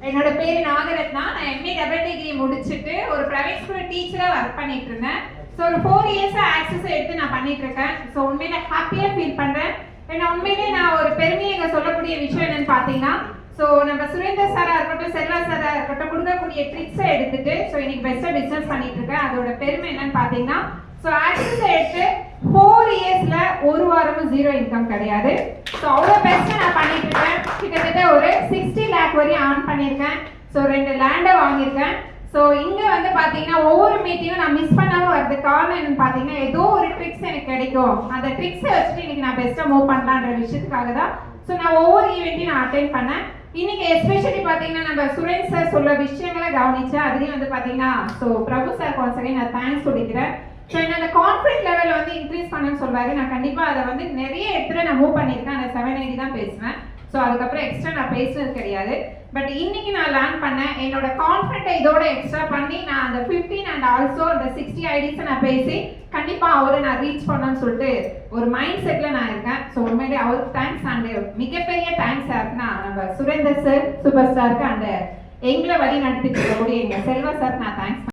என்னோட பேர் நாகரத்னா. நான் எம்ஏ டபுள் டிகிரி முடிச்சுட்டு ஒரு பிரைவேட் ஸ்கூல் டீச்சரா ஒர்க் பண்ணிட்டு இருந்தேன். ஸோ ஒரு 4 இயர்ஸா ஆக்சஸ் எடுத்து நான் பண்ணிட்டு இருக்கேன். ஸோ உண்மையில ஹாப்பியா ஃபீல் பண்றேன். ஏன்னா உண்மையிலே நான் ஒரு பெருமையை இங்க சொல்லக்கூடிய விஷயம் என்னன்னு பாத்தீங்கன்னா, ஸோ நம்ம சுரேந்தர் சாரா இருக்கட்டும், செல்வா சாரா இருக்கட்டும், கொடுக்கக்கூடிய ட்ரிக்ஸை எடுத்துட்டு ஸோ இன்னைக்கு பெஸ்ட்டாக பிஸ்னஸ் பண்ணிட்டு இருக்கேன். அதோட பெருமை என்னன்னு பாத்தீங்கன்னா, ஸோ ஆக்சஸ் எடுத்து 4 இயர்ஸ்ல ஒரு வாரமும் 0 இன்கம் கிடையாது. ஸோ அவ்வளோ பெஸ்ட்டாக நான் பண்ணிட்டு இருக்கேன். கிட்டத்தட்ட ஒரு 60 லேக் வரையும் ஆன் பண்ணியிருக்கேன். ஸோ 2 லேண்டை வாங்கியிருக்கேன். ஸோ இங்கே வந்து பார்த்தீங்கன்னா ஒவ்வொரு மீட்டிங்கும் நான் மிஸ் பண்ணாமல் வரது காரணம் என்னன்னு பார்த்தீங்கன்னா, ஏதோ ஒரு ட்ரிக்ஸ் எனக்கு கிடைக்கும். அந்த ட்ரிக்ஸை வச்சுட்டு இன்னைக்கு நான் பெஸ்ட்டாக மூவ் பண்ணலான்ற விஷயத்துக்காக தான் ஸோ நான் ஒவ்வொரு ஈவெண்ட்டையும் நான் அட்டென்ட் பண்ணேன். இன்னைக்கு எஸ்பெஷலி பார்த்தீங்கன்னா நம்ம சுரேஷ் சார் சொல்ல விஷயங்களை கவனிச்சேன். அதுலேயும் வந்து பார்த்தீங்கன்னா ஸோ பிரபு சார் ஒன்ஸ் அகைன் நான் தேங்க்ஸ் சொல்லிக்கிறேன். ஸோ என்னோட கான்ஃபிடன்ட் லெவல் வந்து இன்க்ரீஸ் பண்ணணும்னு சொல்வாரு. நான் கண்டிப்பாக அதை வந்து நிறைய இடத்துல நான் மூவ் பண்ணியிருக்கேன். அந்த 780 தான் பேசுவேன். ஸோ அதுக்கப்புறம் எக்ஸ்ட்ரா நான் பேசுறது கிடையாது. பட் இன்னைக்கு நான் லேர்ன் பண்ணேன். என்னோட கான்ஃபிடென்ட்டை இதோட எக்ஸ்ட்ரா பண்ணி நான் அந்த 15 அண்ட் ஆல்சோ அந்த 60 ஐடிஸை நான் பேசி கண்டிப்பாக அவரை நான் ரீச் பண்ணணும்னு சொல்லிட்டு ஒரு மைண்ட் செட்டில் நான் இருக்கேன். ஸோ உண்மையிலே அவருக்கு தேங்க்ஸ். அண்ட் மிகப்பெரிய தேங்க்ஸ் யாருக்குன்னா நம்ம சுரேந்தர் சார் சூப்பர் ஸ்டாருக்கு அந்த எங்களை வழி நடத்திட்டு இருக்கக்கூடிய எங்கள் செல்வா சார் நான் தேங்க்ஸ்